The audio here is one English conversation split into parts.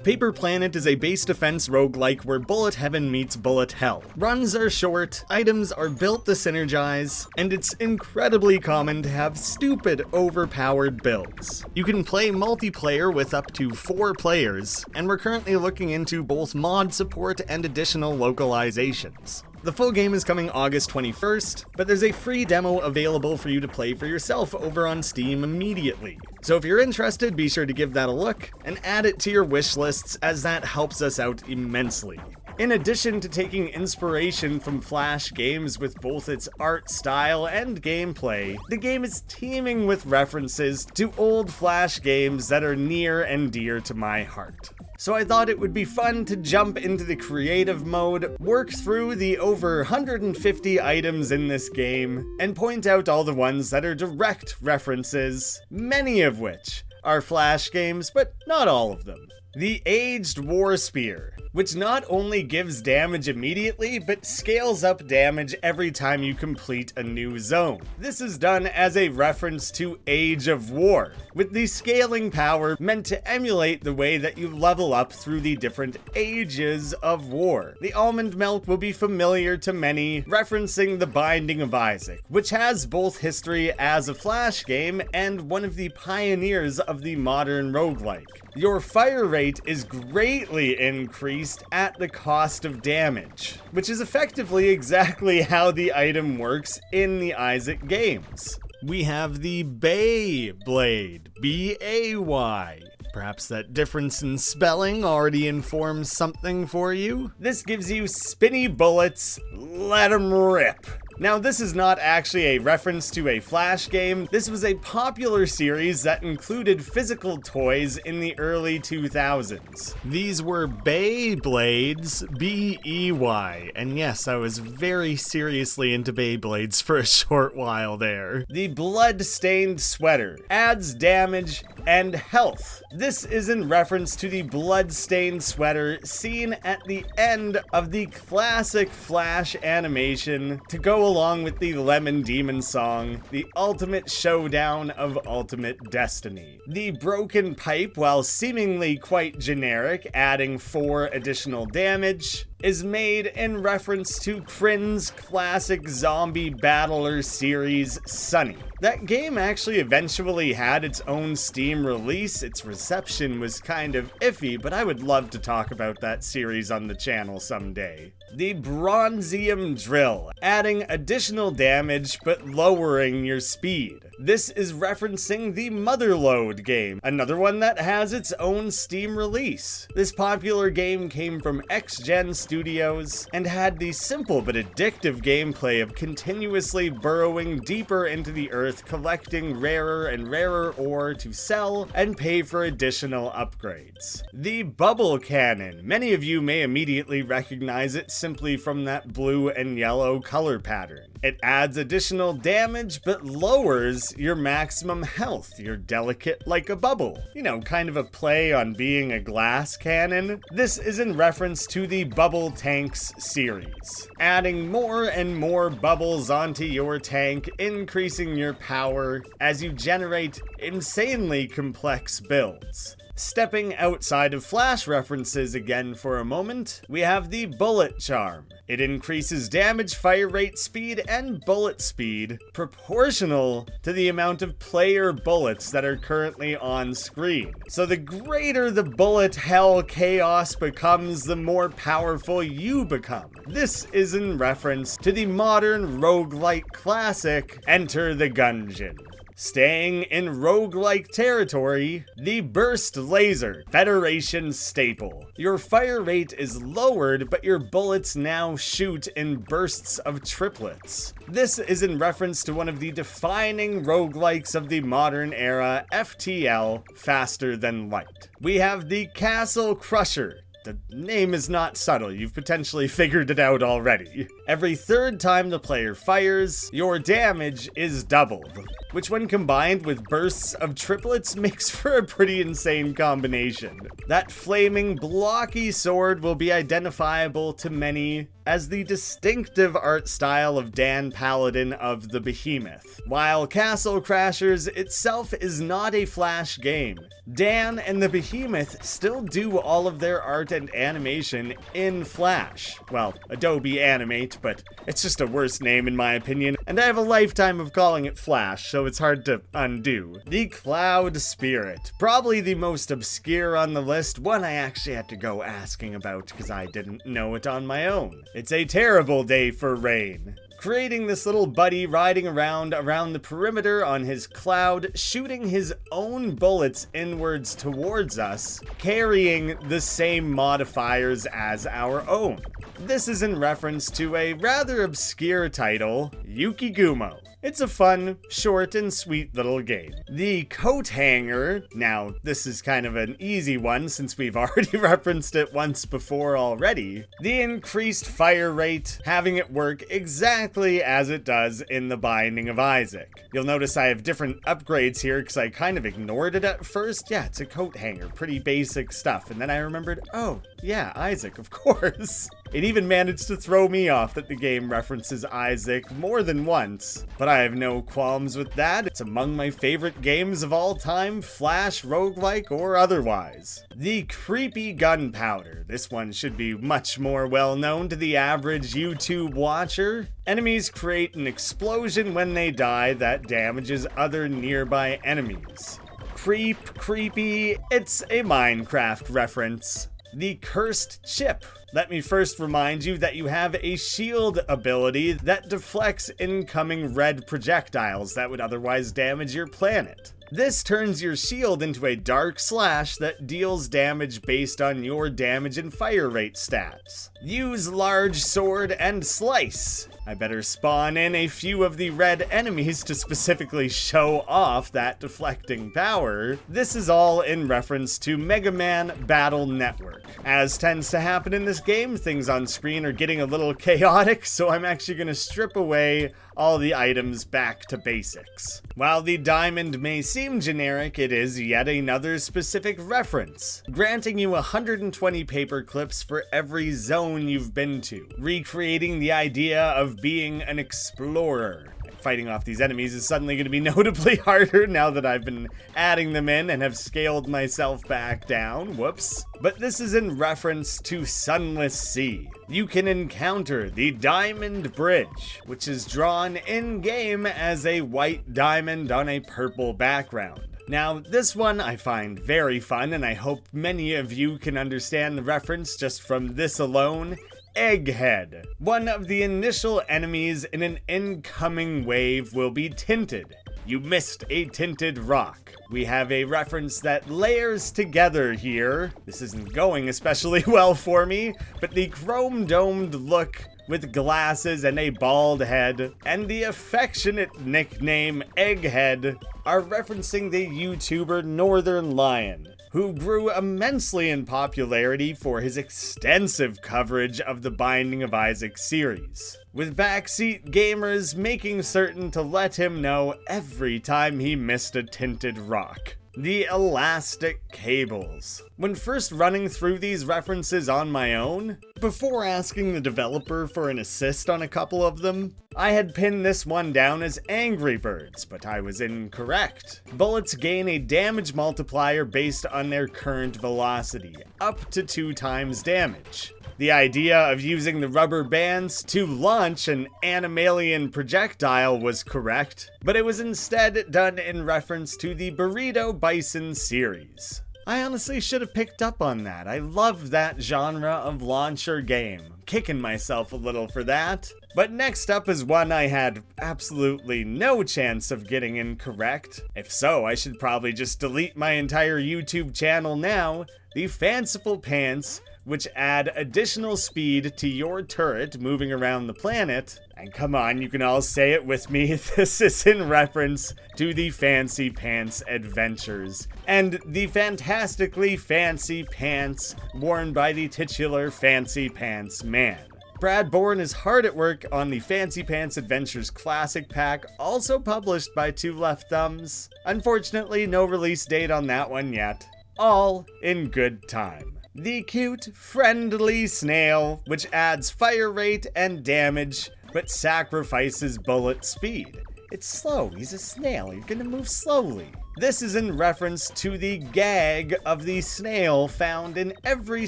Paper Planet is a base defense roguelike where bullet heaven meets bullet hell. Runs are short, items are built to synergize, and it's incredibly common to have stupid, overpowered builds. You can play multiplayer with up to 4 players, and we're currently looking into both mod support and additional localizations. The full game is coming August 21st, but there's a free demo available for you to play for yourself over on Steam immediately. So if you're interested, be sure to give that a look and add it to your wish lists, as that helps us out immensely. In addition to taking inspiration from Flash games with both its art style and gameplay, the game is teeming with references to old Flash games that are near and dear to my heart. So I thought it would be fun to jump into the creative mode, work through the over 150 items in this game, and point out all the ones that are direct references, many of which are Flash games, but not all of them. The Aged War Spear, which not only gives damage immediately, but scales up damage every time you complete a new zone. This is done as a reference to Age of War, with the scaling power meant to emulate the way that you level up through the different ages of war. The Almond Milk will be familiar to many, referencing the Binding of Isaac, which has both history as a Flash game and one of the pioneers of the modern roguelike. Your fire rate is greatly increased at the cost of damage, which is effectively exactly how the item works in the Isaac games. We have the Bay Blade, B-A-Y. Perhaps that difference in spelling already informs something for you. This gives you spinny bullets, let 'em rip. Now, this is not actually a reference to a Flash game. This was a popular series that included physical toys in the early 2000s. These were Beyblades, B-E-Y, and yes, I was very seriously into Beyblades for a short while there. The Blood-Stained Sweater adds damage and health. This is in reference to the Blood-Stained Sweater seen at the end of the classic Flash animation to go along with the Lemon Demon song, the ultimate showdown of Ultimate Destiny. The Broken Pipe, while seemingly quite generic, adding 4 additional damage, is made in reference to Crin's classic zombie battler series, Sunny. That game actually eventually had its own Steam release. Its reception was kind of iffy, but I would love to talk about that series on the channel someday. The Bronzium Drill, adding additional damage but lowering your speed. This is referencing the Motherlode game, another one that has its own Steam release. This popular game came from X-Gen Studios and had the simple but addictive gameplay of continuously burrowing deeper into the earth, collecting rarer and rarer ore to sell and pay for additional upgrades. The Bubble Cannon. Many of you may immediately recognize it simply from that blue and yellow color pattern. It adds additional damage but lowers your maximum health. You're delicate like a bubble. You know, kind of a play on being a glass cannon. This is in reference to the Bubble Tanks series, adding more and more bubbles onto your tank, increasing your power as you generate insanely complex builds. Stepping outside of Flash references again for a moment, we have the Bullet Charm. It increases damage, fire rate, speed, and bullet speed proportional to the amount of player bullets that are currently on screen. So the greater the bullet hell chaos becomes, the more powerful you become. This is in reference to the modern roguelike classic Enter the Gungeon. Staying in roguelike territory, the Burst Laser, Federation staple. Your fire rate is lowered, but your bullets now shoot in bursts of triplets. This is in reference to one of the defining roguelikes of the modern era, FTL, Faster Than Light. We have the Castle Crusher. The name is not subtle, you've potentially figured it out already. Every third time the player fires, your damage is doubled. which when combined with bursts of triplets makes for a pretty insane combination. That flaming, blocky sword will be identifiable to many as the distinctive art style of Dan Paladin of the Behemoth. While Castle Crashers itself is not a Flash game, Dan and the Behemoth still do all of their art and animation in Flash. Well, Adobe Animate, but it's just a worse name in my opinion, and I have a lifetime of calling it Flash, so it's hard to undo. The Cloud Spirit, probably the most obscure on the list, one I actually had to go asking about because I didn't know it on my own. It's a terrible day for rain. Creating this little buddy riding around the perimeter on his cloud, shooting his own bullets inwards towards us, carrying the same modifiers as our own. This is in reference to a rather obscure title, Yuki-Gumo. It's a fun, short, and sweet little game. The Coat Hanger, now this is kind of an easy one since we've already referenced it once before already. The increased fire rate, having it work exactly as it does in The Binding of Isaac. You'll notice I have different upgrades here because I kind of ignored it at first. Yeah, it's a coat hanger, pretty basic stuff. And then I remembered, oh, yeah, Isaac, of course. It even managed to throw me off that the game references Isaac more than once, but I have no qualms with that. It's among my favorite games of all time, Flash, roguelike, or otherwise. The Creepy Gunpowder. This one should be much more well known to the average YouTube watcher. Enemies create an explosion when they die that damages other nearby enemies. Creepy, it's a Minecraft reference. The Cursed Chip. Let me first remind you that you have a shield ability that deflects incoming red projectiles that would otherwise damage your planet. This turns your shield into a dark slash that deals damage based on your damage and fire rate stats. Use large sword and slice. I better spawn in a few of the red enemies to specifically show off that deflecting power. This is all in reference to Mega Man Battle Network. As tends to happen in this game, things on screen are getting a little chaotic, so I'm actually going to strip away all the items back to basics. While the diamond may seem generic, it is yet another specific reference, granting you 120 paper clips for every zone you've been to, recreating the idea of being an explorer. Fighting off these enemies is suddenly going to be notably harder now that I've been adding them in and have scaled myself back down. Whoops. But this is in reference to Sunless Sea. You can encounter the Diamond Bridge, which is drawn in-game as a white diamond on a purple background. Now, this one I find very fun, and I hope many of you can understand the reference just from this alone. Egghead. One of the initial enemies in an incoming wave will be tinted. You missed a tinted rock. We have a reference that layers together here. This isn't going especially well for me, but the chrome-domed look with glasses and a bald head, and the affectionate nickname Egghead are referencing the YouTuber Northern Lion, who grew immensely in popularity for his extensive coverage of the Binding of Isaac series, with backseat gamers making certain to let him know every time he missed a tinted rock. The Elastic Cables. When first running through these references on my own, before asking the developer for an assist on a couple of them, I had pinned this one down as Angry Birds, but I was incorrect. Bullets gain a damage multiplier based on their current velocity, up to 2 times damage. The idea of using the rubber bands to launch an Animalian projectile was correct, but it was instead done in reference to the Burrito Bison series. I honestly should have picked up on that. I love that genre of launcher game. Kicking myself a little for that. But next up is one I had absolutely no chance of getting incorrect. If so, I should probably just delete my entire YouTube channel now. The Fanciful Pants, which add additional speed to your turret moving around the planet. And come on, you can all say it with me, this is in reference to the Fancy Pants Adventures, and the fantastically fancy pants worn by the titular Fancy Pants Man. Brad Bourne is hard at work on the Fancy Pants Adventures Classic Pack, also published by Two Left Thumbs. Unfortunately, no release date on that one yet. All in good time. The cute, friendly snail, which adds fire rate and damage, but sacrifices bullet speed. It's slow, he's a snail, you're gonna move slowly. This is in reference to the gag of the snail found in every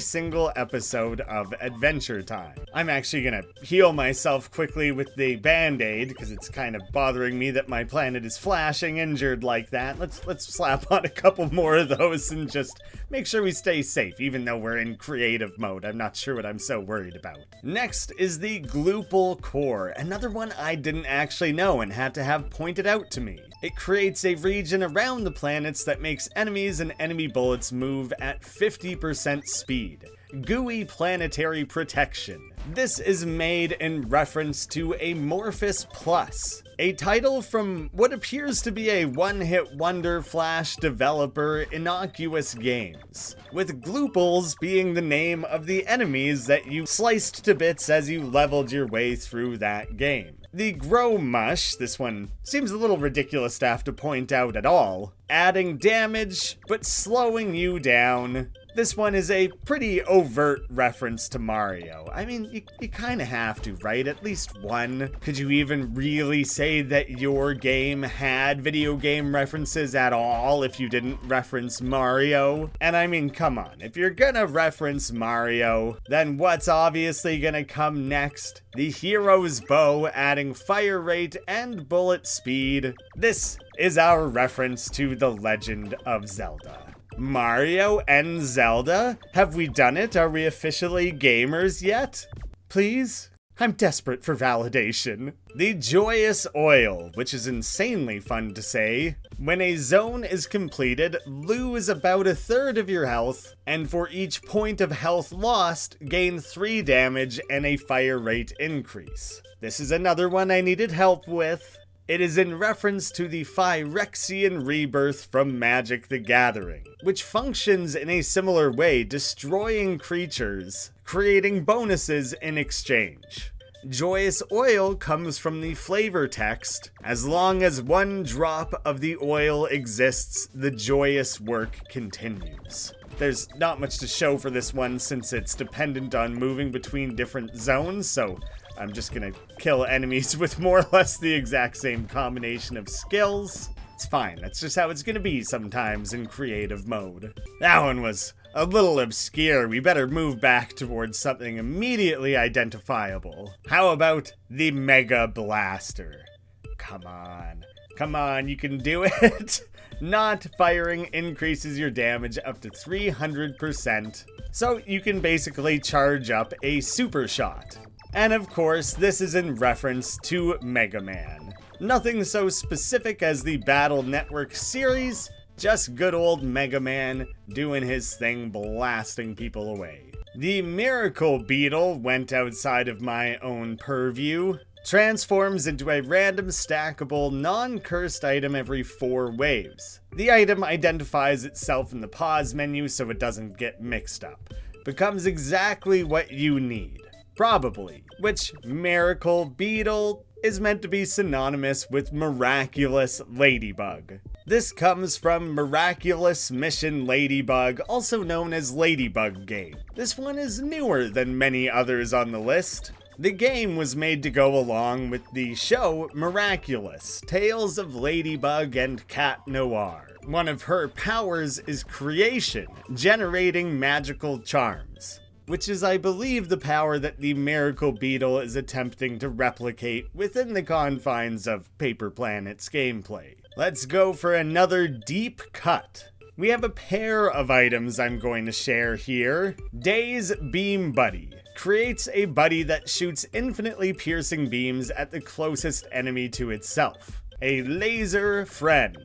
single episode of Adventure Time. I'm actually gonna heal myself quickly with the Band-Aid, because it's kind of bothering me that my planet is flashing injured like that. Let's slap on a couple more of those and just make sure we stay safe, even though we're in creative mode. I'm not sure what I'm so worried about. Next is the Gloopal Core, another one I didn't actually know and had to have pointed out to me. It creates a region around the planets that makes enemies and enemy bullets move at 50% speed. Gooey planetary protection. This is made in reference to Amorphous Plus, a title from what appears to be a one-hit wonder Flash developer, Innocuous Games, with Gloopals being the name of the enemies that you sliced to bits as you leveled your way through that game. The Grow Mush, this one seems a little ridiculous to have to point out at all, adding damage but slowing you down. This one is a pretty overt reference to Mario. I mean, you kind of have to, right? At least one. Could you even really say that your game had video game references at all if you didn't reference Mario? And I mean, come on, if you're gonna reference Mario, then what's obviously gonna come next? The Hero's Bow, adding fire rate and bullet speed. This is our reference to The Legend of Zelda. Mario and Zelda? Have we done it? Are we officially gamers yet? Please? I'm desperate for validation. The Joyous Oil, which is insanely fun to say. When a zone is completed, lose about a third of your health, and for each point of health lost, gain 3 damage and a fire rate increase. This is another one I needed help with. It is in reference to the Phyrexian rebirth from Magic the Gathering, which functions in a similar way, destroying creatures, creating bonuses in exchange. Joyous Oil comes from the flavor text. As long as 1 drop of the oil exists, the joyous work continues. There's not much to show for this one since it's dependent on moving between different zones, so I'm just gonna kill enemies with more or less the exact same combination of skills. It's fine, that's just how it's gonna be sometimes in creative mode. That one was a little obscure. We better move back towards something immediately identifiable. How about the Mega Blaster? Come on, you can do it. Not firing increases your damage up to 300%, so you can basically charge up a super shot. And of course, this is in reference to Mega Man. Nothing so specific as the Battle Network series, just good old Mega Man doing his thing, blasting people away. The Miracle Beetle went outside of my own purview. Transforms into a random stackable, non-cursed item every 4 waves. The item identifies itself in the pause menu so it doesn't get mixed up. Becomes exactly what you need. Probably, which Miracle Beetle is meant to be synonymous with Miraculous Ladybug. This comes from Miraculous Mission Ladybug, also known as Ladybug Game. This one is newer than many others on the list. The game was made to go along with the show Miraculous, Tales of Ladybug and Cat Noir. One of her powers is creation, generating magical charms, which is, I believe, the power that the Miracle Beetle is attempting to replicate within the confines of Paper Planet's gameplay. Let's go for another deep cut. We have a pair of items I'm going to share here. Day's Beam Buddy creates a buddy that shoots infinitely piercing beams at the closest enemy to itself. A laser friend.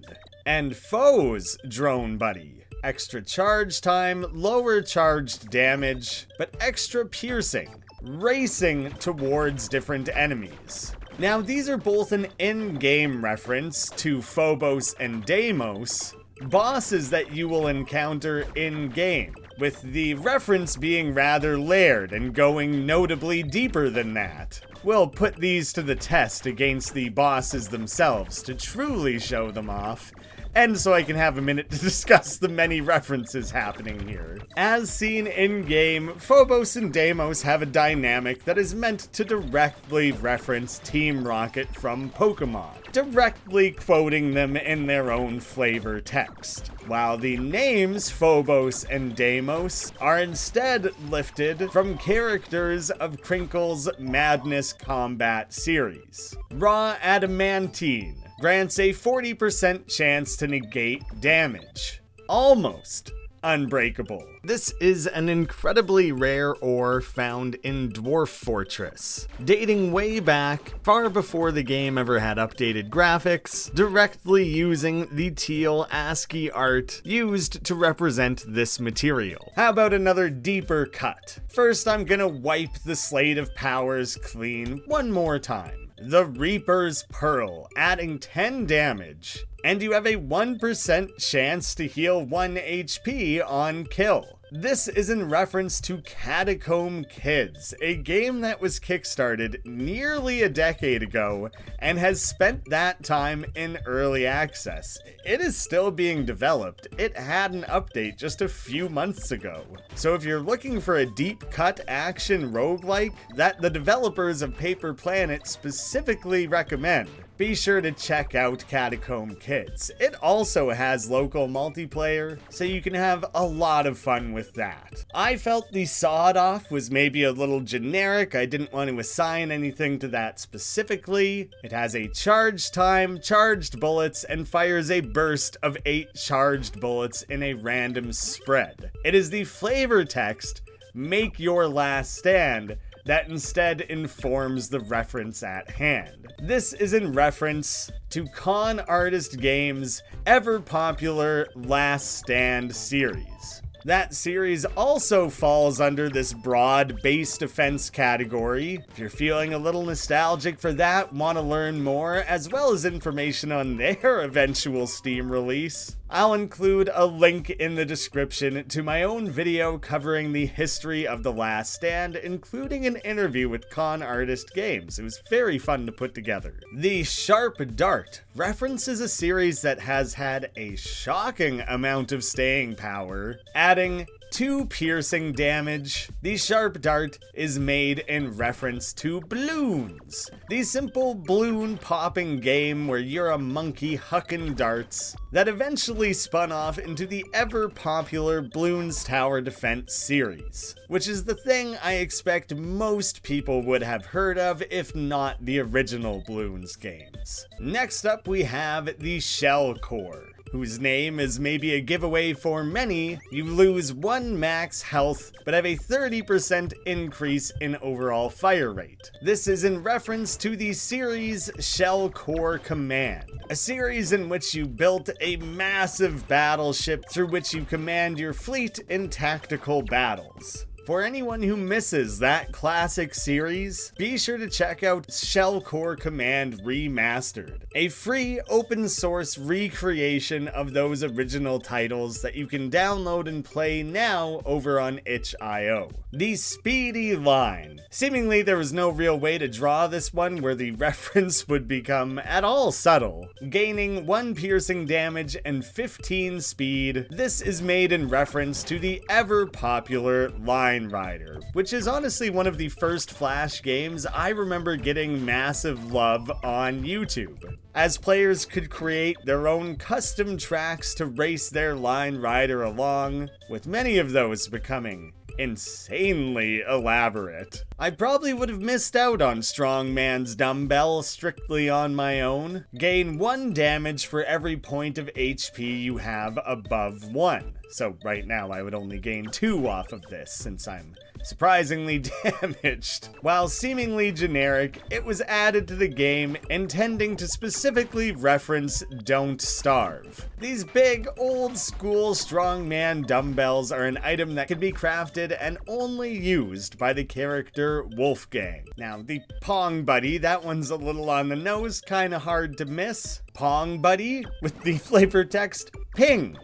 And Foe's Drone Buddy. Extra charge time, lower charged damage, but extra piercing, racing towards different enemies. Now these are both an in-game reference to Phobos and Deimos, bosses that you will encounter in-game. with the reference being rather layered and going notably deeper than that. We'll put these to the test against the bosses themselves to truly show them off, and so I can have a minute to discuss the many references happening here. As seen in-game, Phobos and Deimos have a dynamic that is meant to directly reference Team Rocket from Pokemon, directly quoting them in their own flavor text, while the names Phobos and Deimos are instead lifted from characters of Crinkle's Madness Combat series. Raw Adamantine grants a 40% chance to negate damage. Almost unbreakable. This is an incredibly rare ore found in Dwarf Fortress, dating way back, far before the game ever had updated graphics, directly using the teal ASCII art used to represent this material. How about another deeper cut? First, I'm gonna wipe the slate of powers clean one more time. The Reaper's Pearl, adding 10 damage, and you have a 1% chance to heal 1 HP on kill. This is in reference to Catacomb Kids, a game that was kickstarted nearly a decade ago and has spent that time in early access. It is still being developed. It had an update just a few months ago. So if you're looking for a deep cut action roguelike that the developers of Paper Planet specifically recommend, be sure to check out Catacomb Kids. It also has local multiplayer, so you can have a lot of fun with that. I felt the Sawed Off was maybe a little generic. I didn't want to assign anything to that specifically. It has a charge time, charged bullets, and fires a burst of 8 charged bullets in a random spread. It is the flavor text, "Make your last stand," that instead informs the reference at hand. This is in reference to Con Artist Games' ever-popular Last Stand series. That series also falls under this broad base defense category. If you're feeling a little nostalgic for that, want to learn more, as well as information on their eventual Steam release, I'll include a link in the description to my own video covering the history of The Last Stand, including an interview with Con Artist Games. It was very fun to put together. The Sharp Dart references a series that has had a shocking amount of staying power, adding 2 piercing damage. The Sharp Dart is made in reference to Bloons, the simple balloon popping game where you're a monkey hucking darts that eventually spun off into the ever popular Bloons Tower Defense series, which is the thing I expect most people would have heard of, if not the original Bloons games. Next up we have the Shell Core, whose name is maybe a giveaway for many. You lose 1 max health, but have a 30% increase in overall fire rate. This is in reference to the series Shell Core Command, a series in which you built a massive battleship through which you command your fleet in tactical battles. For anyone who misses that classic series, be sure to check out Shell Core Command Remastered, a free open source recreation of those original titles that you can download and play now over on itch.io. The Speedy Line. Seemingly there was no real way to draw this one where the reference would become at all subtle. Gaining 1 piercing damage and 15 speed, this is made in reference to the ever popular Line Rider, which is honestly one of the first Flash games I remember getting massive love on YouTube, as players could create their own custom tracks to race their Line Rider along, with many of those becoming insanely elaborate. I probably would have missed out on Strongman's Dumbbell strictly on my own. Gain 1 damage for every point of HP you have above 1. So right now I would only gain 2 off of this since I'm surprisingly damaged. While seemingly generic, it was added to the game intending to specifically reference Don't Starve. These big, old school strongman dumbbells are an item that can be crafted and only used by the character Wolfgang. Now, the Pong Buddy, that one's a little on the nose, kinda hard to miss. Pong Buddy, with the flavor text, Ping!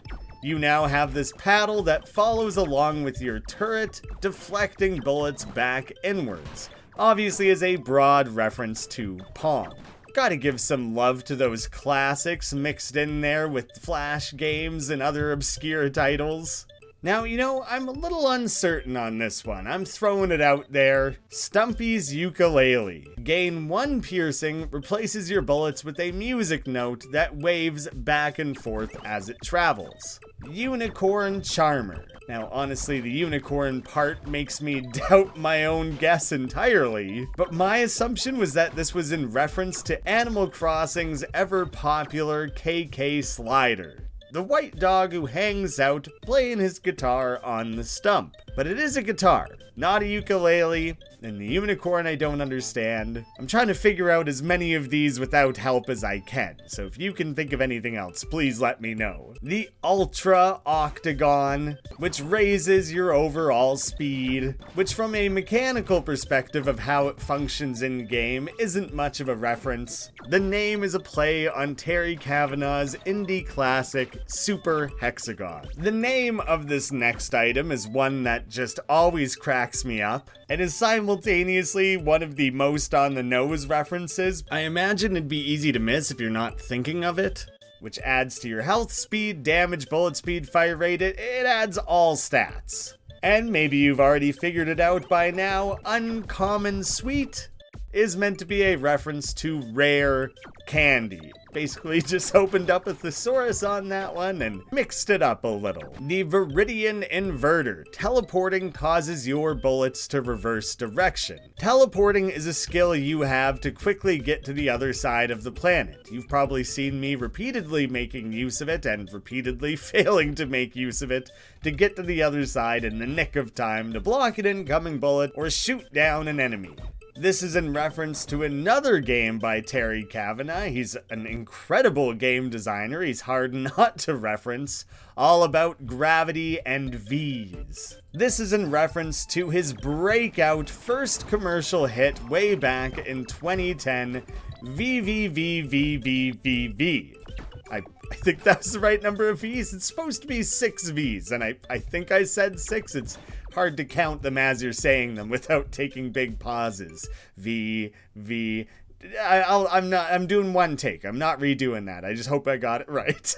You now have this paddle that follows along with your turret, deflecting bullets back inwards. Obviously as a broad reference to Pong. Gotta give some love to those classics mixed in there with Flash games and other obscure titles. Now, I'm a little uncertain on this one. I'm throwing it out there. Stumpy's Ukulele. Gain 1 piercing, replaces your bullets with a music note that waves back and forth as it travels. Unicorn Charmer. Now, honestly, the unicorn part makes me doubt my own guess entirely, but my assumption was that this was in reference to Animal Crossing's ever-popular KK Slider. The white dog who hangs out playing his guitar on the stump. But it is a guitar, not a ukulele, and the unicorn I don't understand. I'm trying to figure out as many of these without help as I can, so if you can think of anything else, please let me know. The Ultra Octagon, which raises your overall speed, which from a mechanical perspective of how it functions in-game isn't much of a reference. The name is a play on Terry Kavanagh's indie classic, Super Hexagon. The name of this next item is one that just always cracks me up, and is simultaneously one of the most on-the-nose references. I imagine it'd be easy to miss if you're not thinking of it, which adds to your health, speed, damage, bullet speed, fire rate. It adds all stats. And maybe you've already figured it out by now, Uncommon Sweet is meant to be a reference to rare candy. Basically just opened up a thesaurus on that one and mixed it up a little. The Viridian Inverter. Teleporting causes your bullets to reverse direction. Teleporting is a skill you have to quickly get to the other side of the planet. You've probably seen me repeatedly making use of it and repeatedly failing to make use of it to get to the other side in the nick of time to block an incoming bullet or shoot down an enemy. This is in reference to another game by Terry Kavanagh. He's an incredible game designer. He's hard not to reference. All about gravity and V's. This is in reference to his breakout first commercial hit way back in 2010, VVVVVVV. I think that was the right number of V's. It's supposed to be 6 V's, and I think I said 6. It's hard to count them as you're saying them without taking big pauses. I'm doing one take. I'm not redoing that. I just hope I got it right.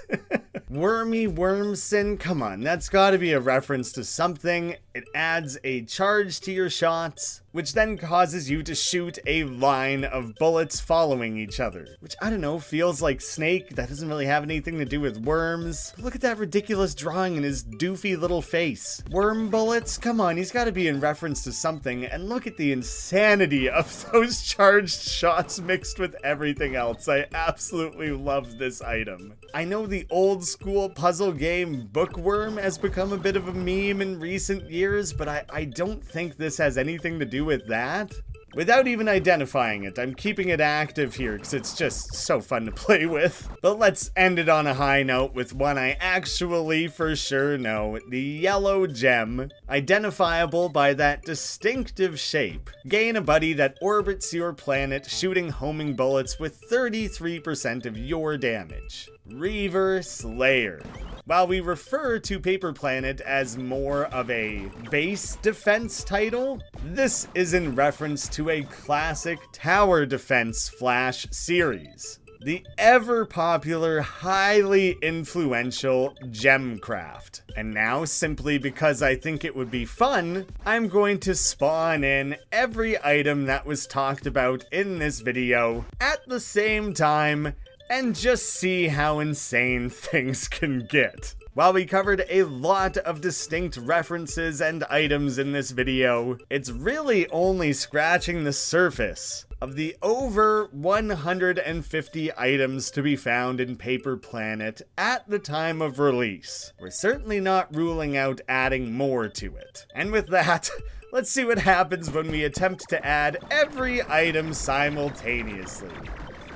Wormy Wormson, come on, that's gotta be a reference to something. It adds a charge to your shots, which then causes you to shoot a line of bullets following each other. Which, I don't know, feels like Snake. That doesn't really have anything to do with worms. But look at that ridiculous drawing in his doofy little face. Worm bullets? Come on, he's gotta be in reference to something. And look at the insanity of those charged shots mixed with everything else. I absolutely love this item. I know the old school puzzle game Bookworm has become a bit of a meme in recent years, but I don't think this has anything to do with that. Without even identifying it, I'm keeping it active here because it's just so fun to play with. But let's end it on a high note with one I actually for sure know, the Yellow Gem. Identifiable by that distinctive shape. Gain a buddy that orbits your planet, shooting homing bullets with 33% of your damage. Reaver Slayer. While we refer to Paper Planet as more of a base defense title, this is in reference to a classic tower defense Flash series. The ever-popular, highly influential Gemcraft. And now, simply because I think it would be fun, I'm going to spawn in every item that was talked about in this video at the same time, and just see how insane things can get. While we covered a lot of distinct references and items in this video, it's really only scratching the surface of the over 150 items to be found in Paper Planet at the time of release. We're certainly not ruling out adding more to it. And with that, let's see what happens when we attempt to add every item simultaneously.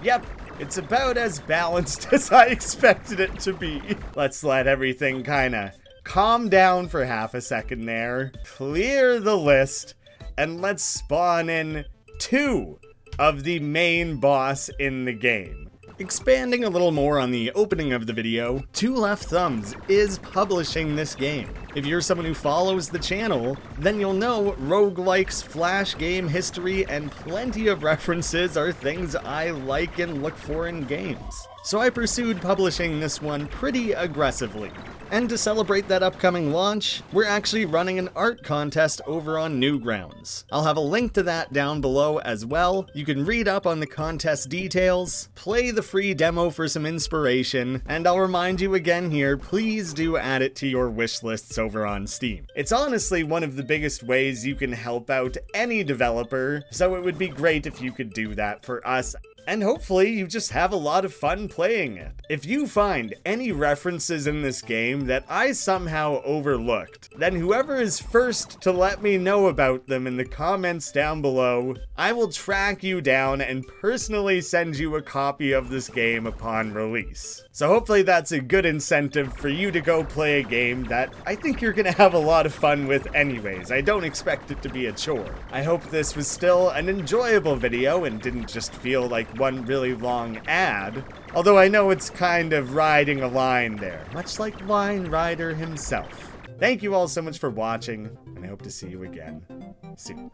Yep. It's about as balanced as I expected it to be. Let's let everything kinda calm down for half a second there, clear the list, and let's spawn in 2 of the main boss in the game. Expanding a little more on the opening of the video, Two Left Thumbs is publishing this game. If you're someone who follows the channel, then you'll know roguelikes, flash game history, and plenty of references are things I like and look for in games. So I pursued publishing this one pretty aggressively. And to celebrate that upcoming launch, we're actually running an art contest over on Newgrounds. I'll have a link to that down below as well. You can read up on the contest details, play the free demo for some inspiration, and I'll remind you again here, please do add it to your wish lists over on Steam. It's honestly one of the biggest ways you can help out any developer, so it would be great if you could do that for us. And hopefully you just have a lot of fun playing it. If you find any references in this game that I somehow overlooked, then whoever is first to let me know about them in the comments down below, I will track you down and personally send you a copy of this game upon release. So hopefully that's a good incentive for you to go play a game that I think you're gonna have a lot of fun with anyways. I don't expect it to be a chore. I hope this was still an enjoyable video and didn't just feel like one really long ad, although I know it's kind of riding a line there, much like Line Rider himself. Thank you all so much for watching, and I hope to see you again soon.